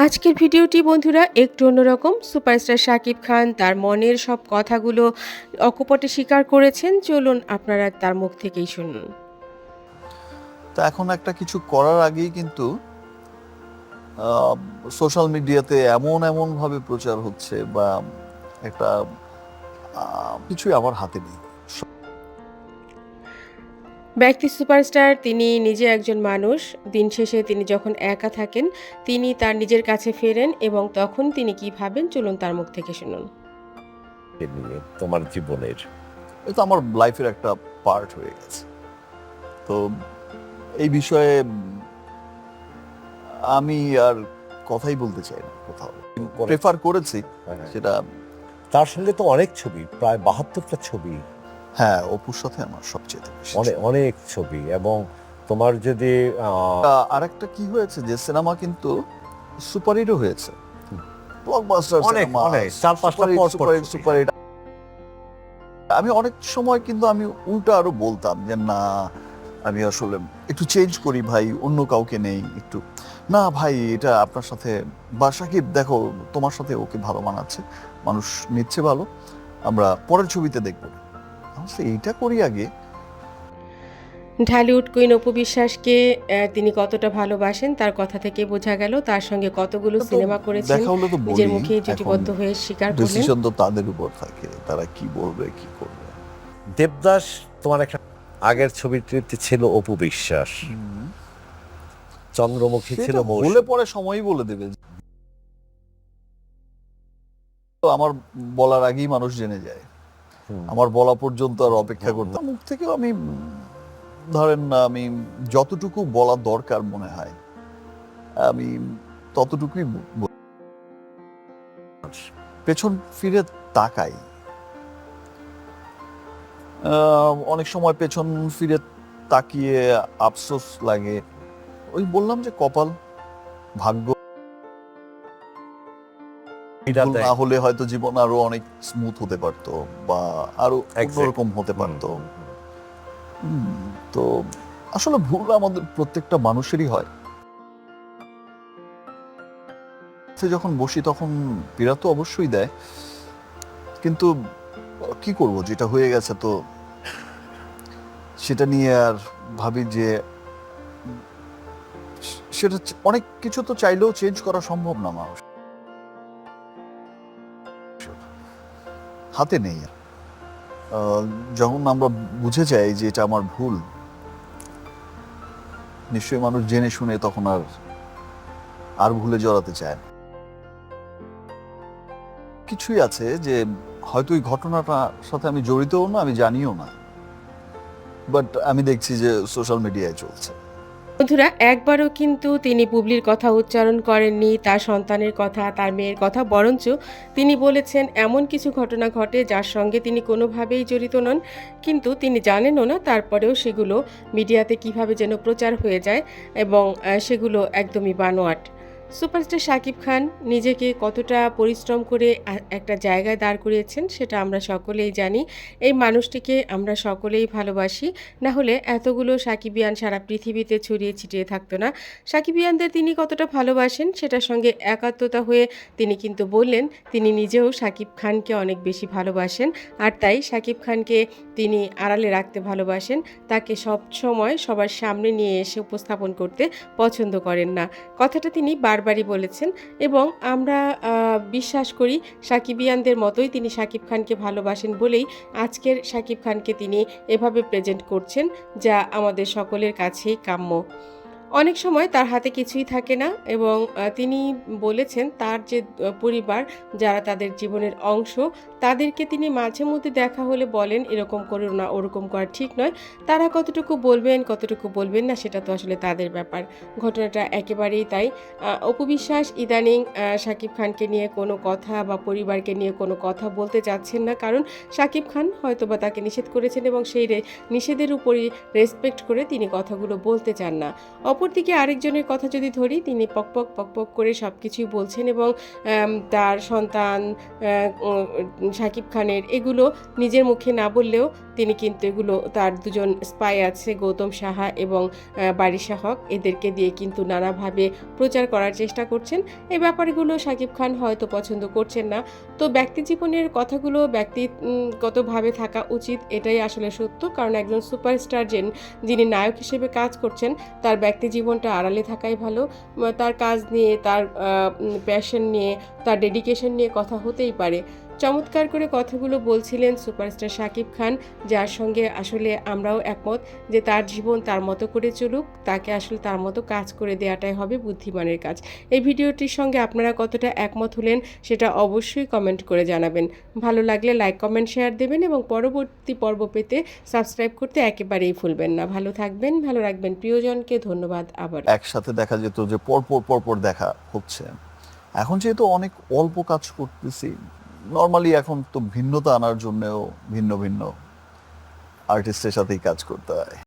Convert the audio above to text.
আজকের ভিডিওটি বন্ধুরা একটু অন্যরকম। সুপারস্টার শাকিব খান তার মনের সব কথাগুলো অকপটে স্বীকার করেছেন। চলুন আপনারা তার মুখ থেকেই শুনুন। তো এখন একটা কিছু করার আগেই কিন্তু সোশ্যাল মিডিয়াতে এমন ভাবে প্রচার হচ্ছে বা একটা কিছুই আমার হাতে নেই। ব্যক্তি সুপারস্টার, তিনি নিজে একজন মানুষ। দিন শেষে তিনি যখন একা থাকেন, তিনি তার নিজের কাছে ফেরেন এবং তখন তিনি কি ভাবেন, চলুন তার মুখ থেকে শুনুন। নিয়ে তোমার জীবনের এটা আমার লাইফের একটা পার্ট হয়ে গেছে। তো এই বিষয়ে আমি আর কথাই বলতে চাই না কোথাও। প্রেফার করেছি সেটা। তার সঙ্গে তো অনেক ছবি, প্রায় 72টা ছবি। হ্যাঁ, অপুর সাথে আমার সবচেয়ে বেশি অনেক ছবি। এবং তোমার যদি আরেকটা কি হয়েছে যে সিনেমা কিন্তু সুপারহিটও হয়েছে, ব্লকবাস্টার অনেক সিনেমা, অনেক 4-5টা পর সুপারহিট। আমি অনেক সময় কিন্তু আমি উল্টা আরো বলতাম যে না, আমি আসলে একটু চেঞ্জ করি ভাই, অন্য কাউকে নেই একটু। না ভাই, এটা আপনার সাথে বা সাকিব দেখো তোমার সাথে ওকে ভালো মানাচ্ছে, মানুষ নিচ্ছে ভালো, আমরা পরের ছবিতে দেখবো। এইটা করি আগে। ঢালিউড কুইন অপু বিশ্বাসকে তিনি কতটা ভালোবাসেন তার কথা থেকে বোঝা গেল। তার সঙ্গে কতগুলো সিনেমা করেছেন, দেখা হলে তো নিজের বলি, মুখেই জুটিবদ্ধ হয়ে স্বীকার করলেন। ডিসিশন তো তাদের উপর থাকে, তারা কি বলবে কি করবে। দেবদাস তোমার একটা আগের ছবিটিতে ছিল অপু বিশ্বাস, চন্দ্রমুখী ছিল বলে পরে সময়ই বলে দেবে। তো আমার বলার আগেই মানুষ জেনে যায়, আমার বলা পর্যন্ত আর অপেক্ষা করতে মুখ থেকেও আমি ধরেন না, আমি যতটুকু বলা দরকার মনে হয় আমি ততটুকুই পেছন ফিরে তাকাই। অনেক সময় পেছন ফিরে তাকিয়ে আফসোস লাগে, ওই বললাম যে কপাল, ভাগ্য না হলে হয়তো জীবন আরো অনেক স্মুথ হতে পারতো বা আরো অন্যরকম হতে পারতো। তো আসলে ভুল আমাদের প্রত্যেকটা মানুষেরই হয়। যখন বসি তখন পীড়া তো অবশ্যই দেয়, কিন্তু কি করব, যেটা হয়ে গেছে তো সেটা নিয়ে আর ভাবি যে সেটা অনেক কিছু তো চাইলেও চেঞ্জ করা সম্ভব না, মানুষ হাতে নেই। যখন আমরা বুঝে যাই যে এটা আমার ভুল, নিশ্চয়ই মানুষ জেনে শুনে তখন আর ভুলে জড়াতে চায় না। কিছুই আছে যে হয়তো ওই ঘটনাটার সাথে আমি জড়িতও না, আমি জানিও না, বাট আমি দেখছি যে সোশ্যাল মিডিয়ায় চলছে। বন্ধুরা, একবারও কিন্তু তিনি বুবলির কথা উচ্চারণ করেননি, তার সন্তানের কথা, তার মেয়ের কথা। বরঞ্চ তিনি বলেছেন এমন কিছু ঘটনা ঘটে যার সঙ্গে তিনি কোনোভাবেই জড়িত নন, কিন্তু তিনি জানেনও না। তারপরেও সেগুলো মিডিয়াতে কিভাবে যেন প্রচার হয়ে যায় এবং সেগুলো একদমই বানোয়াট। সুপারস্টার শাকিব খান নিজেকে কতটা পরিশ্রম করে একটা জায়গায় দাঁড় করিয়েছেন সেটা আমরা সকলেই জানি। এই মানুষটিকে আমরা সকলেই ভালোবাসি, না হলে এতগুলো সাকিবিয়ান সারা পৃথিবীতে ছড়িয়ে ছিটিয়ে থাকতো না। সাকিবিয়ানদের তিনি কতটা ভালোবাসেন সেটার সঙ্গে একাত্মতা হয়ে তিনি কিন্তু বললেন তিনি নিজেও শাকিব খানকে অনেক বেশি ভালোবাসেন, আর তাই শাকিব খানকে তিনি আড়ালে রাখতে ভালোবাসেন, তাকে সবসময় সবার সামনে নিয়ে এসে উপস্থাপন করতে পছন্দ করেন না। কথাটা তিনি বারবারই বলেছেন এবং আমরা বিশ্বাস করি সাকিবিয়ানদের মতোই তিনি শাকিব খানকে ভালোবাসেন বলেই আজকের শাকিব খানকে তিনি এভাবে প্রেজেন্ট করছেন, যা আমাদের সকলের কাছেই কাম্য। অনেক সময় তার হাতে কিছুই থাকে না এবং তিনি বলেছেন তার যে পরিবার, যারা তাদের জীবনের অংশ, তাদেরকে তিনি মাঝে মধ্যে দেখা হলে বলেন এরকম করো না, ওরকম করা ঠিক নয়। তারা কতটুকু বলবেন কতটুকু বলবেন না সেটা তো আসলে তাদের ব্যাপার। ঘটনাটা একেবারেই তাই। অপু বিশ্বাস ইদানিং শাকিব খানকে নিয়ে কোনো কথা বা পরিবারকে নিয়ে কোনো কথা বলতে চাচ্ছেন না, কারণ শাকিব খান হয়তোবা তাকে নিষেধ করেছেন এবং সেই নিষেধের উপরই রেসপেক্ট করে তিনি কথাগুলো বলতে চান না। অপরদিকে আরেকজনের কথা যদি ধরি, তিনি পকপক করে সব কিছুই বলছেন এবং তার সন্তান শাকিব খানের এগুলো নিজের মুখে না বললেও তিনি কিন্তু এগুলো তার দুজন স্পাই আছে গৌতম সাহা এবং বারিশা হক, এদেরকে দিয়ে কিন্তু নানাভাবে প্রচার করার চেষ্টা করছেন। এই ব্যাপারগুলো শাকিব খান হয়তো পছন্দ করছেন না। তো ব্যক্তি জীবনের কথাগুলো ব্যক্তিগতভাবে থাকা উচিত, এটাই আসলে সত্য। কারণ একজন সুপারস্টার যিনি নায়ক হিসেবে কাজ করছেন, তার ব্যক্তি জীবনটা আড়ালে থাকাই ভালো। তার কাজ নিয়ে, তার প্যাশন নিয়ে, তার ডেডিকেশন নিয়ে কথা হতেই পারে। চমৎকার করে কথাগুলো বলছিলেন সুপারস্টার শাকিব খান, যার সঙ্গে আসলে আমরাও একমত যে তার জীবন তার মতো করে চলুক, তাকে আসলে তার মতো কাজ করে দেওয়াটাই হবে বুদ্ধিমানের কাজ। এই ভিডিওটির সঙ্গে আপনারা কতটা একমত হলেন সেটা অবশ্যই কমেন্ট করে জানাবেন। ভালো লাগলে লাইক, কমেন্ট, শেয়ার দেবেন এবং পরবর্তী পর্ব পেতে সাবস্ক্রাইব করতে একেবারেই ভুলবেন না। ভালো থাকবেন, ভালো রাখবেন প্রিয়জনকে। ধন্যবাদ আবার। একসাথে দেখা যেত যে পরপর দেখা হচ্ছে। এখন যেহেতু অনেক অল্প কাজ করতেছি, নর্মালি এখন তো ভিন্নতা আনার জন্যও ভিন্ন ভিন্ন আর্টিস্টের সাথেই কাজ করতে হয়।